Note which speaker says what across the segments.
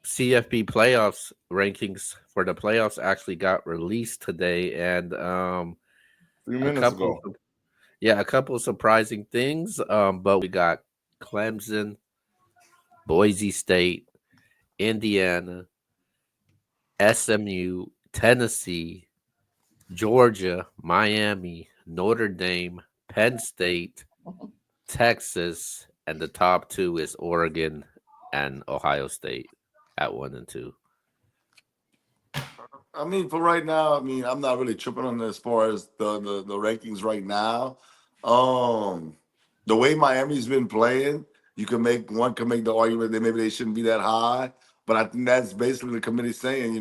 Speaker 1: CFB playoffs rankings for the playoffs actually got released today, and
Speaker 2: A few
Speaker 1: a
Speaker 2: minutes
Speaker 1: couple,
Speaker 2: ago.
Speaker 1: yeah, a couple of surprising things. But we got Clemson, Boise State, Indiana, SMU, Tennessee, Georgia, Miami, Notre Dame, Penn State, Texas, and the top two is Oregon and Ohio State at 1 and 2.
Speaker 3: I mean, for right now, I mean, I'm not really tripping on as far as the rankings right now. Um, the way Miami's been playing, you can make one can make the argument that maybe they shouldn't be that high, but I think that's basically the committee saying,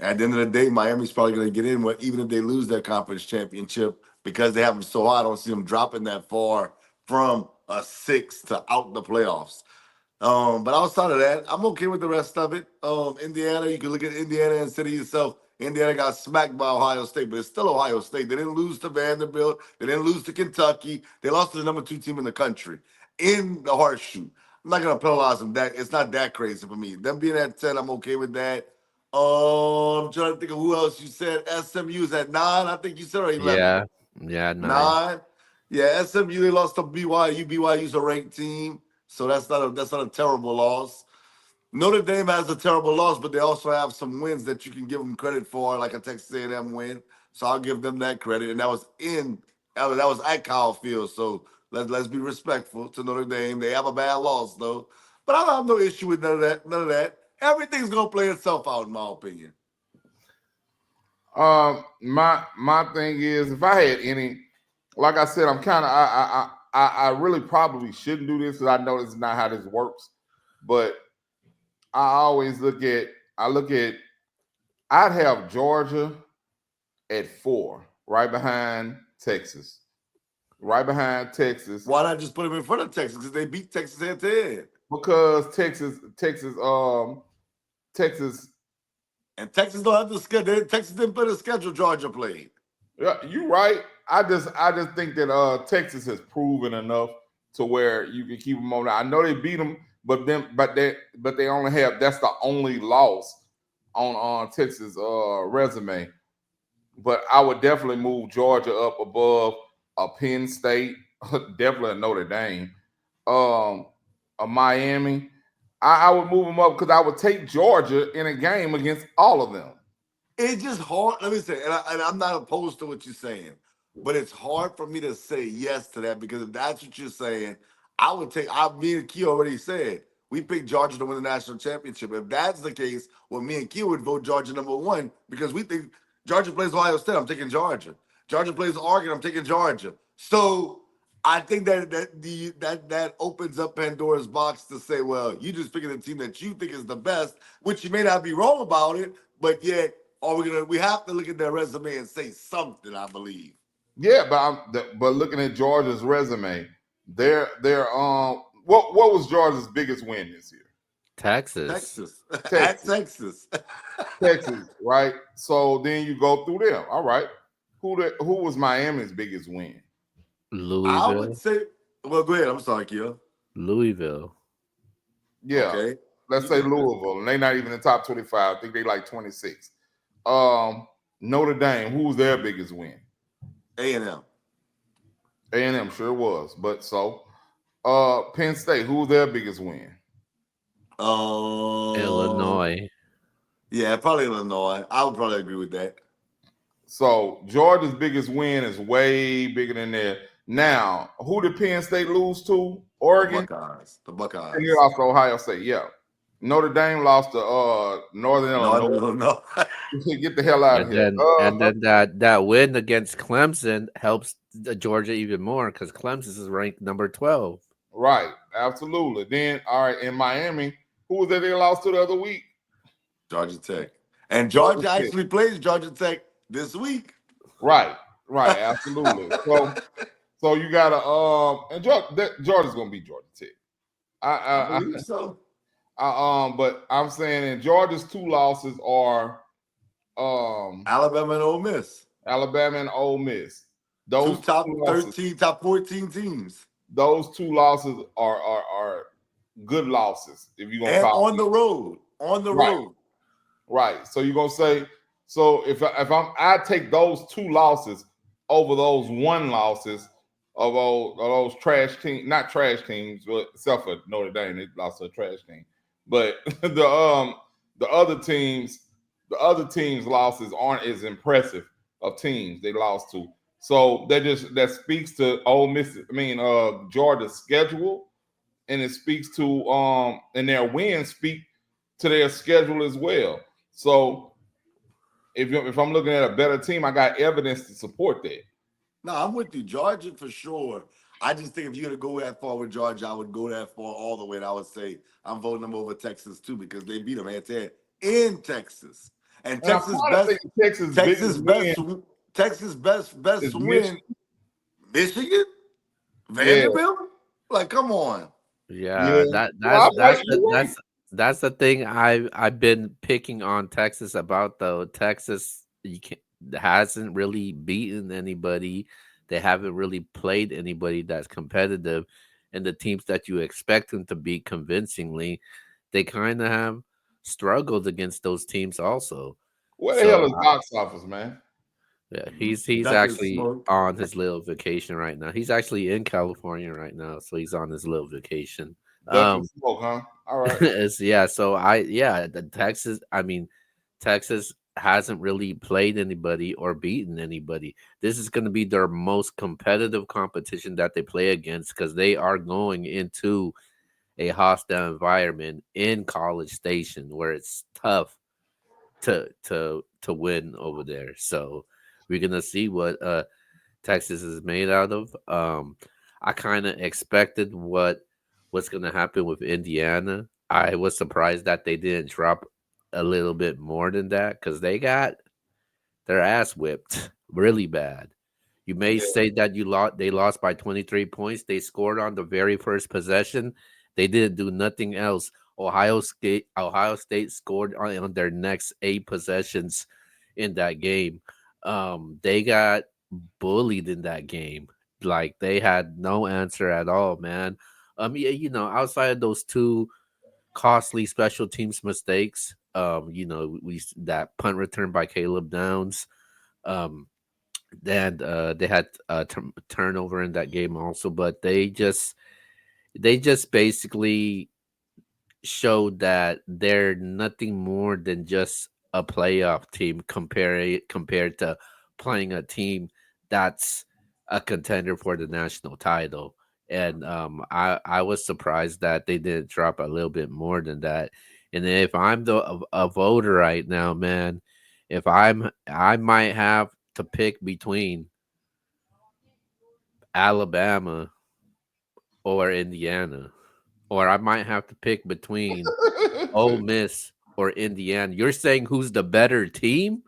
Speaker 3: at the end of the day, Miami's probably going to get in, even if they lose their conference championship, because they have them so high. I don't see them dropping that far from a six to out the playoffs. But outside of that, I'm okay with the rest of it. Indiana, you can look at Indiana and say to yourself, Indiana got smacked by Ohio State, but it's still Ohio State. They didn't lose to Vanderbilt. They didn't lose to Kentucky. They lost to the number 2 team in the country in the horseshoe. I'm not gonna penalize them. That it's not that crazy for me. Them being at 10, I'm okay with that. I'm trying to think of who else you said. SMU is at 9. I think you said, or 11.
Speaker 1: Yeah, yeah, 9.
Speaker 3: 9. Yeah, SMU they lost to BYU. BYU's a ranked team, so that's not a terrible loss. Notre Dame has a terrible loss, but they also have some wins that you can give them credit for, like a Texas A&M win. So I'll give them that credit, and that was at Kyle Field. So let's be respectful to Notre Dame. They have a bad loss though, but I don't have no issue with none of that. None of that. Everything's gonna play itself out, in my opinion.
Speaker 2: My thing is, if I had any, like I said, I'm kind of I really probably shouldn't do this because I know this is not how this works, but I always I'd have Georgia at 4, right behind Texas. Right behind Texas.
Speaker 3: Why not just put them in front of Texas? Because they beat Texas head to head.
Speaker 2: Because Texas.
Speaker 3: And Texas don't have the schedule. Texas didn't play the schedule Georgia played.
Speaker 2: Yeah, you're right. I just think that Texas has proven enough to where you can keep them on. I know they beat them, but they only have that's the only loss on Texas resume. But I would definitely move Georgia up above a Penn State, definitely a Notre Dame, a Miami. I would move them up because I would take Georgia in a game against all of them.
Speaker 3: It's just hard. Let me say, and I'm not opposed to what you're saying, but it's hard for me to say yes to that because if that's what you're saying, I would take. Me and Key already said we picked Georgia to win the national championship. If that's the case, well, me and Key would vote Georgia #1 because we think Georgia plays Ohio State. I'm taking Georgia. Georgia plays Oregon. I'm taking Georgia. So I think that opens up Pandora's box to say, well, you just picking the team that you think is the best, which you may not be wrong about it, but yet we have to look at their resume and say something, I believe.
Speaker 2: Yeah, but looking at Georgia's resume, what was Georgia's biggest win this year?
Speaker 3: Texas. At Texas.
Speaker 2: Texas, right? So then you go through them. All right. Who was Miami's biggest win?
Speaker 1: Louisville.
Speaker 3: I would say, well, go ahead. I'm sorry, Kia.
Speaker 1: Louisville.
Speaker 2: Yeah.
Speaker 3: Okay.
Speaker 2: Let's say Louisville, and they're not even in the top 25. I think they like 26. Notre Dame, who was their biggest win?
Speaker 3: A&M.
Speaker 2: A&M sure was. But so Penn State, who was their biggest win?
Speaker 1: Illinois.
Speaker 3: Yeah, probably Illinois. I would probably agree with that.
Speaker 2: So Georgia's biggest win is way bigger than that. Now, who did Penn State lose to? Oregon?
Speaker 3: The Buckeyes.
Speaker 2: And they lost to Ohio State, yeah. Notre Dame lost to Northern Illinois. Get the hell out of here.
Speaker 1: And then that win against Clemson helps Georgia even more because Clemson is ranked number 12.
Speaker 2: Right, absolutely. Then, all right, in Miami, who was that they lost to the other week?
Speaker 3: Georgia Tech. And Georgia actually plays Georgia Tech this week.
Speaker 2: Right, absolutely. So you gotta and Georgia's gonna beat Georgia Tech.
Speaker 3: I believe so.
Speaker 2: But I'm saying in Georgia's 2 losses are
Speaker 3: Alabama and Ole Miss. Those 2 top 13, top 14 teams.
Speaker 2: Those 2 losses are good losses if you're gonna
Speaker 3: and
Speaker 2: call
Speaker 3: on the road. on the
Speaker 2: Right.
Speaker 3: road.
Speaker 2: Right. So you're gonna say, so I take those 2 losses over those 1 losses of those trash teams, not trash teams, but except for Notre Dame, they lost to a trash team. But the other teams' losses aren't as impressive of teams they lost to. So that speaks to Georgia's schedule, and it speaks to and their wins speak to their schedule as well. So if I'm looking at a better team, I got evidence to support that.
Speaker 3: No, I'm with you, Georgia for sure. I just think if you're gonna go that far with Georgia, I would go that far all the way. And I would say I'm voting them over Texas too because they beat them hand-to-hand in Texas. And
Speaker 2: And I'm
Speaker 3: Texas
Speaker 2: trying to
Speaker 3: best,
Speaker 2: think of Texas'
Speaker 3: Texas
Speaker 2: biggest win
Speaker 3: best, Texas best
Speaker 2: is
Speaker 3: win. Michigan, Vanderbilt. Like, come on.
Speaker 1: Yeah,
Speaker 2: Well,
Speaker 1: that's the thing I've been picking on Texas about though. Texas hasn't really beaten anybody. They haven't really played anybody that's competitive, and the teams that you expect them to beat convincingly, they kind of have struggled against those teams also.
Speaker 2: Where the
Speaker 1: So
Speaker 2: hell is box office, man?
Speaker 1: yeah, he's
Speaker 3: Ducking
Speaker 1: actually
Speaker 3: smoke.
Speaker 1: on his little vacation right now. He's actually in California right now, so he's on his little vacation.
Speaker 2: Ducking smoke, huh? All right.
Speaker 1: Texas hasn't really played anybody or beaten anybody. This is going to be their most competitive competition that they play against because they are going into a hostile environment in College Station where it's tough to win over there. So we're gonna see what Texas is made out of. I kind of expected what's gonna happen with Indiana. I was surprised that they didn't drop a little bit more than that because they got their ass whipped really bad. You may say that they lost by 23 points. They scored on the very first possession. They didn't do nothing else. Ohio State scored on their next 8 possessions in that game. They got bullied in that game. Like they had no answer at all, man. Yeah, outside of those 2 costly special teams mistakes, we that punt return by Caleb Downs. Then they had a turnover in that game also, but they just basically showed that they're nothing more than just a playoff team compared to playing a team that's a contender for the national title. And I was surprised that they didn't drop a little bit more than that. And if I'm a voter right now, man, if I might have to pick between Alabama or Indiana, or I might have to pick between Ole Miss or Indiana. You're saying who's the better team?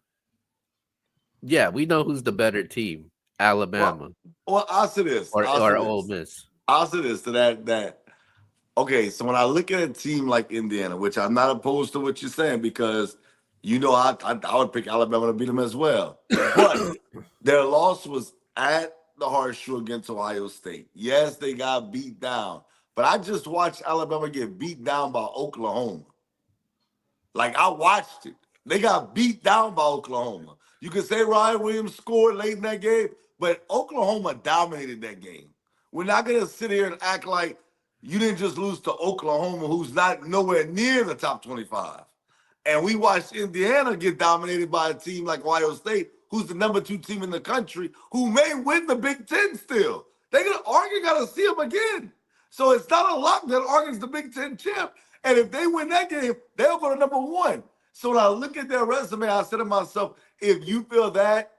Speaker 1: Yeah, we know who's the better team. Alabama
Speaker 3: Well, I'll say this.
Speaker 1: or Ole Miss.
Speaker 3: I'll say this to that. Okay, so when I look at a team like Indiana, which I'm not opposed to what you're saying because I would pick Alabama to beat them as well. But their loss was at the Horseshoe against Ohio State. Yes, they got beat down. But I just watched Alabama get beat down by Oklahoma. Like I watched it. They got beat down by Oklahoma. You can say Ryan Williams scored late in that game, but Oklahoma dominated that game. We're not going to sit here and act like you didn't just lose to Oklahoma, who's not nowhere near the top 25. And we watched Indiana get dominated by a team like Ohio State, who's the number 2 team in the country, who may win the Big Ten still. Oregon got to see them again. So it's not a lock that Oregon's the Big Ten champ. And if they win that game, they'll go to number 1. So when I look at their resume, I said to myself, if you feel that,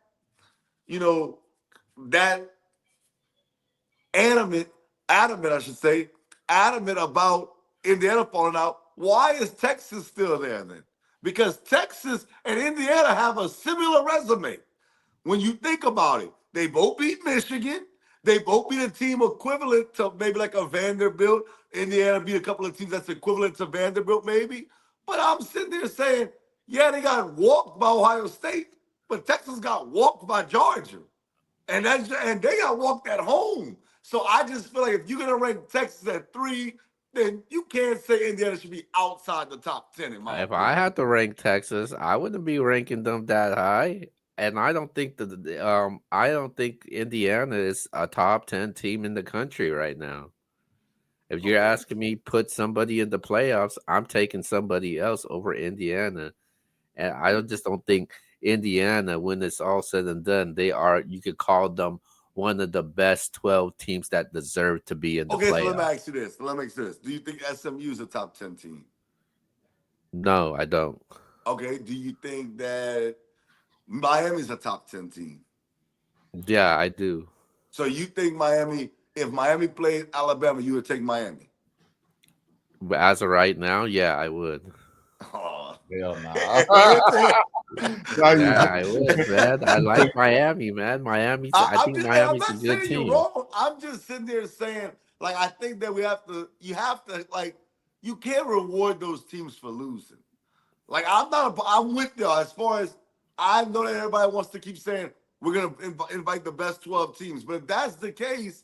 Speaker 3: that adamant about Indiana falling out, why is Texas still there then? Because Texas and Indiana have a similar resume. When you think about it, they both beat Michigan. They both beat a team equivalent to maybe like a Vanderbilt. Indiana beat a couple of teams that's equivalent to Vanderbilt maybe. But I'm sitting there saying, yeah, they got walked by Ohio State, but Texas got walked by Georgia. And they got walked at home. So I just feel like if you're going to rank Texas at 3, then you can't say Indiana should be outside the top 10 in my
Speaker 1: If I
Speaker 3: opinion.
Speaker 1: had to rank Texas, I wouldn't be ranking them that high. And I don't think I don't think Indiana is a top 10 team in the country right now. If you're
Speaker 3: Okay.
Speaker 1: asking me put somebody in the playoffs, I'm taking somebody else over Indiana. And just don't think Indiana, when it's all said and done, you could call them one of the best 12 teams that deserve to be in the
Speaker 3: Okay, so let me
Speaker 1: playoffs.
Speaker 3: ask you this. Do you think SMU is a top 10 team?
Speaker 1: No, I don't.
Speaker 3: Okay. Do you think that Miami's a top 10 team?
Speaker 1: Yeah, I do.
Speaker 3: So you think if Miami played Alabama, you would take Miami?
Speaker 1: But as of right now, yeah, I would.
Speaker 3: Oh.
Speaker 2: Hell nah.
Speaker 1: Yeah, I would, man. I like Miami, man. I think
Speaker 3: I'm
Speaker 1: Miami's a
Speaker 3: not
Speaker 1: good
Speaker 3: saying you're
Speaker 1: team.
Speaker 3: wrong. I'm just sitting there saying, like, I think that you have to, like, you can't reward those teams for losing. Like, I'm with you as far as I know that everybody wants to keep saying we're gonna invite the best 12 teams, but if that's the case,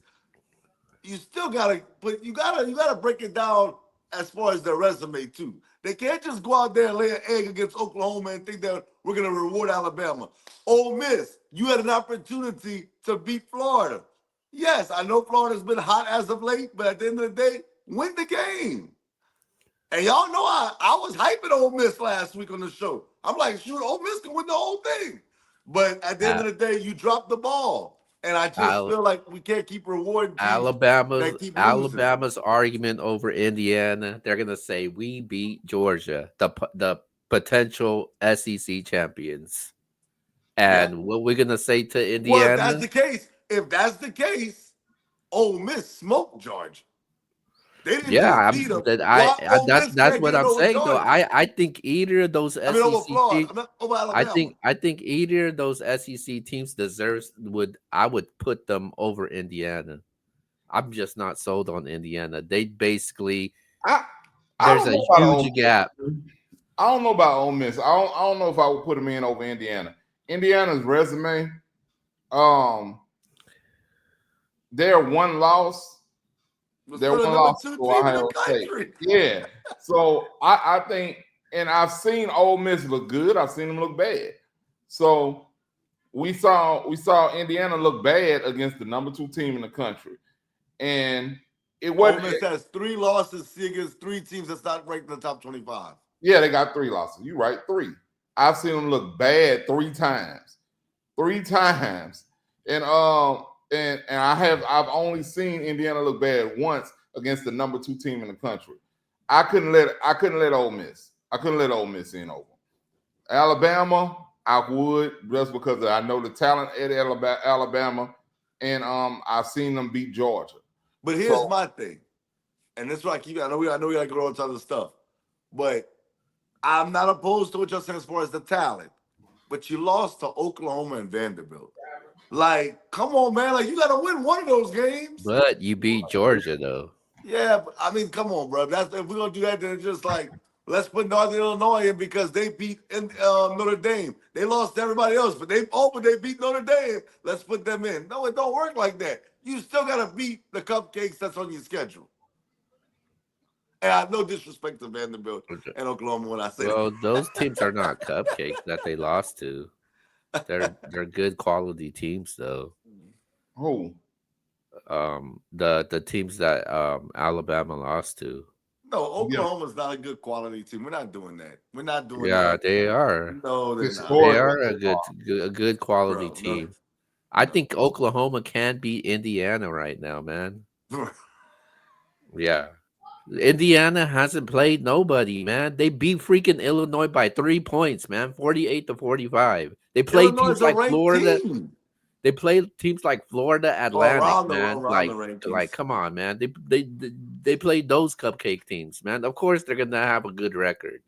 Speaker 3: you still gotta break it down as far as their resume too. They can't just go out there and lay an egg against Oklahoma and think that we're gonna reward Alabama. Ole Miss, you had an opportunity to beat Florida. Yes, I know Florida's been hot as of late, but at the end of the day, win the game. And y'all know I was hyping Ole Miss last week on the show. I'm like, shoot, Ole Miss can win the whole thing. But at the end
Speaker 1: A-
Speaker 3: of the day, you dropped the ball. And I just
Speaker 1: Al-
Speaker 3: feel like we can't keep rewarding teams that keep losing.
Speaker 1: Alabama's argument over Indiana, they're gonna say we beat Georgia, the potential SEC champions.
Speaker 3: Yeah.
Speaker 1: And what we're gonna say to
Speaker 3: Well,
Speaker 1: Indiana?
Speaker 3: if that's the case, Ole Miss smoked Georgia. They didn't
Speaker 1: Yeah,
Speaker 3: just beat them. Ole
Speaker 1: that's
Speaker 3: Miss
Speaker 1: that's
Speaker 3: can't
Speaker 1: what
Speaker 3: get it
Speaker 1: I'm
Speaker 3: over
Speaker 1: saying though.
Speaker 3: Georgia.
Speaker 1: I think either of those
Speaker 3: I mean, over
Speaker 1: SEC
Speaker 3: Florida.
Speaker 1: teams,
Speaker 3: I mean, over Alabama.
Speaker 1: I think either of those SEC teams I would put them over Indiana. I'm just not sold on Indiana. They basically
Speaker 2: I
Speaker 1: there's
Speaker 2: don't
Speaker 1: a
Speaker 2: know about Ole
Speaker 1: huge gap.
Speaker 2: Miss. I don't know about Ole Miss. I don't know if I would put them in over Indiana. Indiana's resume, they're one loss.
Speaker 3: Was
Speaker 2: They're
Speaker 3: for the
Speaker 2: one
Speaker 3: number
Speaker 2: loss
Speaker 3: 2
Speaker 2: to
Speaker 3: team in the
Speaker 2: Ohio State.
Speaker 3: country.
Speaker 2: Yeah. So I think, and I've seen Ole Miss look good. I've seen them look bad. So we saw Indiana look bad against the number 2 team in the country, and it
Speaker 3: Ole
Speaker 2: wasn't.
Speaker 3: Miss has 3 losses against 3 teams that's not ranked in the top 25.
Speaker 2: Yeah, they got 3 losses. You're right, 3. I've seen them look bad 3 times. 3 times. And I've only seen Indiana look bad once against the number 2 team in the country. I couldn't let Ole Miss. I couldn't let Ole Miss in over. Alabama, I would, just because I know the talent at Alabama, and I've seen them beat Georgia.
Speaker 3: But here's my thing, and this is what I know we gotta go on to other stuff, but I'm not opposed to what you're saying as far as the talent. But you lost to Oklahoma and Vanderbilt. Like, come on, man! Like, you gotta win one of those games.
Speaker 1: But you beat Georgia though.
Speaker 3: Yeah, but, I mean, come on, bro. If we're gonna do that, then it's just like let's put Northern Illinois in because they beat Notre Dame. They lost to everybody else, but they beat Notre Dame. Let's put them in. No, it don't work like that. You still gotta beat the cupcakes that's on your schedule. And I have no disrespect to Vanderbilt and Oklahoma when I say
Speaker 1: Well,
Speaker 3: that.
Speaker 1: those teams are not cupcakes that they lost to. They're good quality teams though.
Speaker 2: Who?
Speaker 1: The teams that Alabama lost to.
Speaker 3: No, Oklahoma's not a good quality team. We're not doing that. We're not doing
Speaker 1: Yeah,
Speaker 3: that.
Speaker 1: they are.
Speaker 3: No, they're
Speaker 2: It's
Speaker 3: not.
Speaker 2: hard.
Speaker 1: They are a good quality
Speaker 3: Bro, no.
Speaker 1: team. I think Oklahoma can beat Indiana right now, man. Yeah. Indiana hasn't played nobody, man. They beat freaking Illinois by 3 points, man. 48-45. They played
Speaker 3: Illinois
Speaker 1: teams
Speaker 3: is a
Speaker 1: like
Speaker 3: ranked
Speaker 1: Florida.
Speaker 3: team.
Speaker 1: They played teams like Florida Atlantic,
Speaker 3: around
Speaker 1: man.
Speaker 3: the
Speaker 1: Like,
Speaker 3: rankings.
Speaker 1: come on, man. They played those cupcake teams, man. Of course they're gonna have a good record.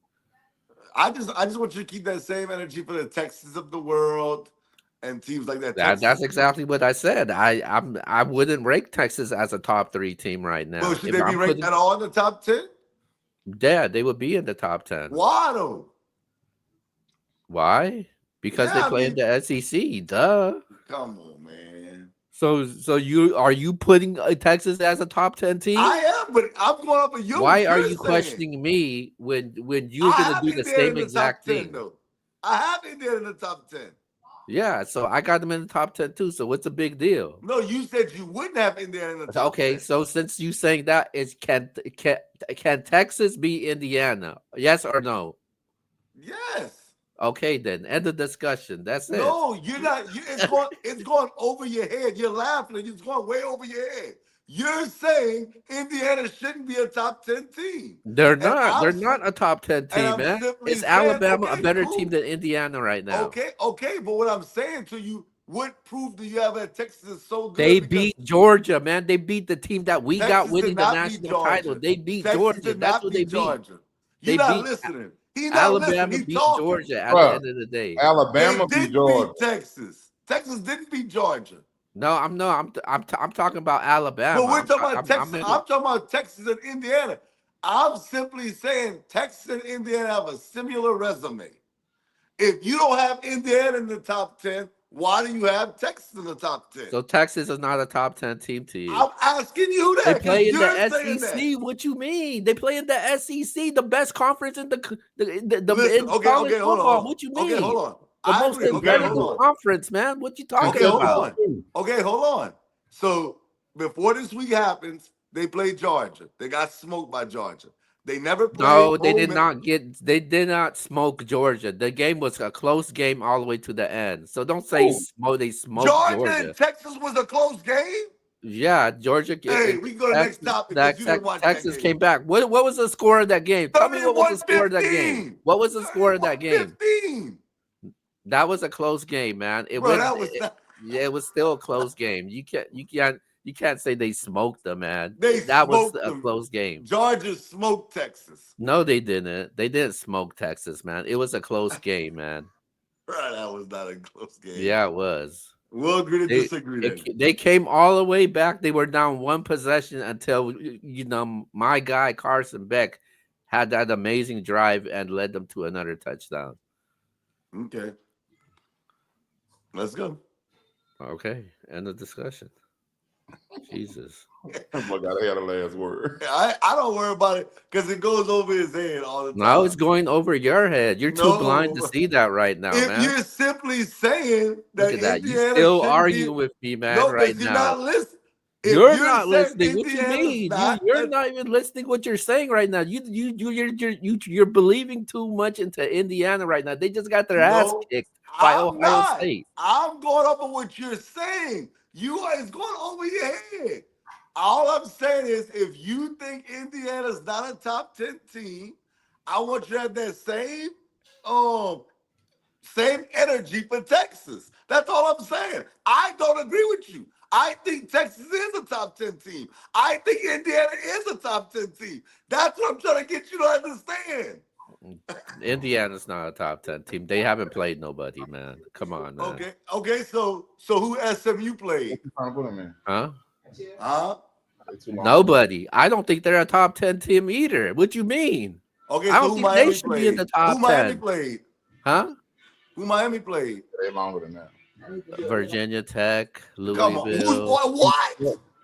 Speaker 3: I just want you to keep that same energy for the Texans of the world and teams like that.
Speaker 1: That's exactly what I said. I wouldn't rank Texas as a top 3 team right now.
Speaker 3: Well, should
Speaker 1: If
Speaker 3: they be
Speaker 1: I'm
Speaker 3: ranked at all in the top 10?
Speaker 1: Yeah, they would be in the top 10.
Speaker 3: Why though?
Speaker 1: Why? Because
Speaker 3: Yeah,
Speaker 1: they play in the SEC. Duh.
Speaker 3: Come on, man.
Speaker 1: So are you putting Texas as a top 10 team?
Speaker 3: I am, but I'm going up with you.
Speaker 1: Why are
Speaker 3: You're
Speaker 1: you
Speaker 3: saying.
Speaker 1: questioning me when you're
Speaker 3: I
Speaker 1: gonna
Speaker 3: have
Speaker 1: do the
Speaker 3: Indiana
Speaker 1: same
Speaker 3: in the
Speaker 1: exact
Speaker 3: top 10,
Speaker 1: thing?
Speaker 3: though. I have Indiana in the top 10.
Speaker 1: Yeah, so I got them in the top 10 too. So what's the big deal?
Speaker 3: No, you said you wouldn't have Indiana in the top
Speaker 1: Okay,
Speaker 3: 10.
Speaker 1: so since you saying that, is can Texas be Indiana? Yes or no?
Speaker 3: Yes.
Speaker 1: Okay, then end the discussion. That's it.
Speaker 3: No, you're not. It's going over your head. You're laughing. It's going way over your head. You're saying Indiana shouldn't be a top 10 team.
Speaker 1: They're
Speaker 3: And
Speaker 1: not. They're not a top 10
Speaker 3: and
Speaker 1: team,
Speaker 3: I'm
Speaker 1: man.
Speaker 3: simply
Speaker 1: Is
Speaker 3: saying,
Speaker 1: Alabama a
Speaker 3: okay,
Speaker 1: better
Speaker 3: cool.
Speaker 1: team than Indiana right now?
Speaker 3: Okay, but what I'm saying to you, what proof do you have that Texas is so good?
Speaker 1: They
Speaker 3: Because
Speaker 1: beat Georgia, man. They beat the team that we got
Speaker 3: Texas
Speaker 1: winning
Speaker 3: did
Speaker 1: the
Speaker 3: not beat
Speaker 1: national title.
Speaker 3: Georgia.
Speaker 1: They beat
Speaker 3: Texas
Speaker 1: Georgia.
Speaker 3: did
Speaker 1: That's
Speaker 3: not
Speaker 1: what they
Speaker 3: beat
Speaker 1: beat.
Speaker 3: Georgia.
Speaker 1: They
Speaker 3: You're not
Speaker 1: beat
Speaker 3: listening. He's not listening.
Speaker 1: Alabama
Speaker 3: He's
Speaker 1: beat
Speaker 3: talking.
Speaker 1: Georgia at
Speaker 2: Bruh,
Speaker 1: the end of the day.
Speaker 3: They
Speaker 2: Alabama beat
Speaker 3: didn't
Speaker 2: Georgia.
Speaker 3: beat Texas. Texas didn't beat Georgia.
Speaker 1: No, I'm talking about Alabama.
Speaker 3: But we're talking about Texas.
Speaker 1: I'm
Speaker 3: I'm talking about Texas and Indiana. I'm simply saying Texas and Indiana have a similar resume. If you don't have Indiana in the top 10, why do you have Texas in the top 10?
Speaker 1: So Texas is not a top 10 team to you.
Speaker 3: I'm asking you
Speaker 1: They
Speaker 3: that
Speaker 1: play in
Speaker 3: you're
Speaker 1: the
Speaker 3: saying that.
Speaker 1: SEC. What you mean? They play in the SEC, the best conference in the
Speaker 3: Listen,
Speaker 1: in
Speaker 3: okay,
Speaker 1: college
Speaker 3: hold
Speaker 1: football.
Speaker 3: on.
Speaker 1: What you mean?
Speaker 3: Okay, hold on.
Speaker 1: The
Speaker 3: I
Speaker 1: most
Speaker 3: agree. Okay,
Speaker 1: competitive
Speaker 3: hold on.
Speaker 1: conference, man. What you talking
Speaker 3: Okay, hold
Speaker 1: about?
Speaker 3: on. Okay, hold on. So before this week happens, they played Georgia. They got smoked by Georgia. They never played.
Speaker 1: No, they did
Speaker 3: home-
Speaker 1: not get. They did not smoke Georgia. The game was a close game all the way to the end. So don't say they smoked
Speaker 3: Georgia
Speaker 1: Georgia.
Speaker 3: and Texas was a close game.
Speaker 1: Yeah, Georgia.
Speaker 3: Hey, we can go to the next topic because you didn't watch
Speaker 1: Texas
Speaker 3: that game.
Speaker 1: came back. What was the score of that game? Tell me what was the score of that game.
Speaker 3: 31-15.
Speaker 1: What was the score of that game?
Speaker 3: 15.
Speaker 1: That was a close game, man. It
Speaker 3: Bro,
Speaker 1: was.
Speaker 3: that was not.
Speaker 1: Yeah, it was still a close game. You can't say they smoked them, man.
Speaker 3: They
Speaker 1: That was
Speaker 3: smoked
Speaker 1: a
Speaker 3: them.
Speaker 1: close game.
Speaker 3: Georgia smoked Texas.
Speaker 1: No, they didn't. They didn't smoke Texas, man. It was a close game, man.
Speaker 3: Bro, that was not a close game.
Speaker 1: Yeah, it was.
Speaker 3: We'll agree to disagree then.
Speaker 1: They came all the way back. They were down one possession until my guy Carson Beck had that amazing drive and led them to another touchdown.
Speaker 3: Okay. Let's go.
Speaker 1: Okay, end of discussion. Jesus.
Speaker 2: Oh my God, I had a last word.
Speaker 3: I don't worry about it because it goes over his head all the time.
Speaker 1: Now it's going over your head. You're too blind to see that right now,
Speaker 3: if
Speaker 1: man.
Speaker 3: you're simply saying that,
Speaker 1: Look at that. You
Speaker 3: Indiana
Speaker 1: still
Speaker 3: shouldn't
Speaker 1: arguing with me, man,
Speaker 3: no,
Speaker 1: right
Speaker 3: you're
Speaker 1: now.
Speaker 3: not listening. If
Speaker 1: You're not
Speaker 3: saying
Speaker 1: listening. What you
Speaker 3: Indiana's
Speaker 1: mean?
Speaker 3: not
Speaker 1: You're
Speaker 3: a-
Speaker 1: not even listening what you're saying right now. You're believing too much into Indiana right now. They just got their ass
Speaker 3: No,
Speaker 1: kicked by
Speaker 3: I'm
Speaker 1: Ohio
Speaker 3: not.
Speaker 1: State.
Speaker 3: I'm going over what you're saying. It's going over your head. All I'm saying is, if you think Indiana's not a top 10 team, I want you to have that same energy for Texas. That's all I'm saying. I don't agree with you. I think Texas is a top 10 team. I think Indiana is a top 10 team. That's what I'm trying to get you to understand.
Speaker 1: Indiana's not a top 10 team. They haven't played nobody, man. Come on, man.
Speaker 3: Okay. So who SMU played?
Speaker 2: What you trying to put them in?
Speaker 1: Huh?
Speaker 3: Huh?
Speaker 2: They too long.
Speaker 1: Nobody. I don't think they're a top 10 team either. What you mean?
Speaker 3: Okay,
Speaker 1: I
Speaker 3: so
Speaker 1: don't
Speaker 3: who
Speaker 1: think
Speaker 3: Miami
Speaker 1: they should
Speaker 3: played?
Speaker 1: be in the top
Speaker 3: Who Miami
Speaker 1: 10.
Speaker 3: played?
Speaker 1: Huh?
Speaker 3: Who Miami played?
Speaker 2: They longer than that.
Speaker 1: Virginia Tech,
Speaker 3: Come on.
Speaker 1: Louisville.
Speaker 3: What?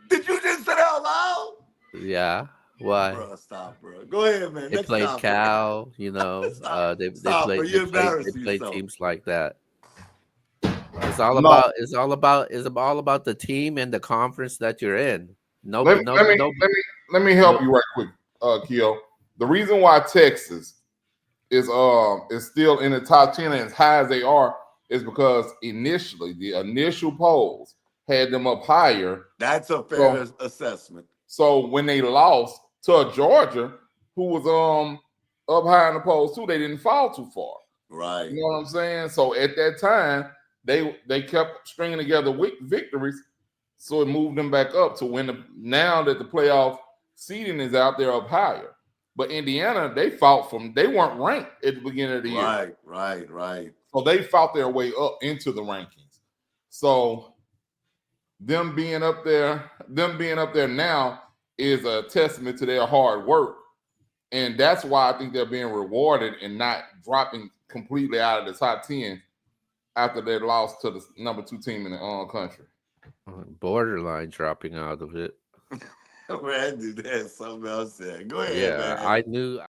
Speaker 3: Did you just say that out loud?
Speaker 1: Yeah. Why?
Speaker 3: Bro, stop, bro. Go ahead, man.
Speaker 1: They
Speaker 3: Next
Speaker 1: played
Speaker 3: topic.
Speaker 1: Cal,
Speaker 3: Stop.
Speaker 1: they
Speaker 3: Stop, bro. You're embarrassing
Speaker 1: play
Speaker 3: yourself.
Speaker 1: teams like that. It's all
Speaker 2: No.
Speaker 1: about the team and the conference that you're in.
Speaker 2: Let me help you right quick, Keo. The reason why Texas is still in the top 10 and as high as they are is because initially the initial polls had them up higher.
Speaker 3: That's a fair assessment.
Speaker 2: So when they lost to Georgia, who was up high in the polls too, they didn't fall too far.
Speaker 3: Right.
Speaker 2: You know what I'm saying? So at that time, they kept stringing together victories, so it moved them back up to now that the playoff seeding is out there up higher. But Indiana, they weren't ranked at the beginning of the year.
Speaker 3: Right.
Speaker 2: So they fought their way up into the rankings. So them being up there now is a testament to their hard work. And that's why I think they're being rewarded and not dropping completely out of the top 10 after they lost to the number 2 team in the country.
Speaker 1: Borderline dropping out of it.
Speaker 3: Man, dude, that's something else there. Go ahead,
Speaker 1: Yeah,
Speaker 3: man.
Speaker 1: I knew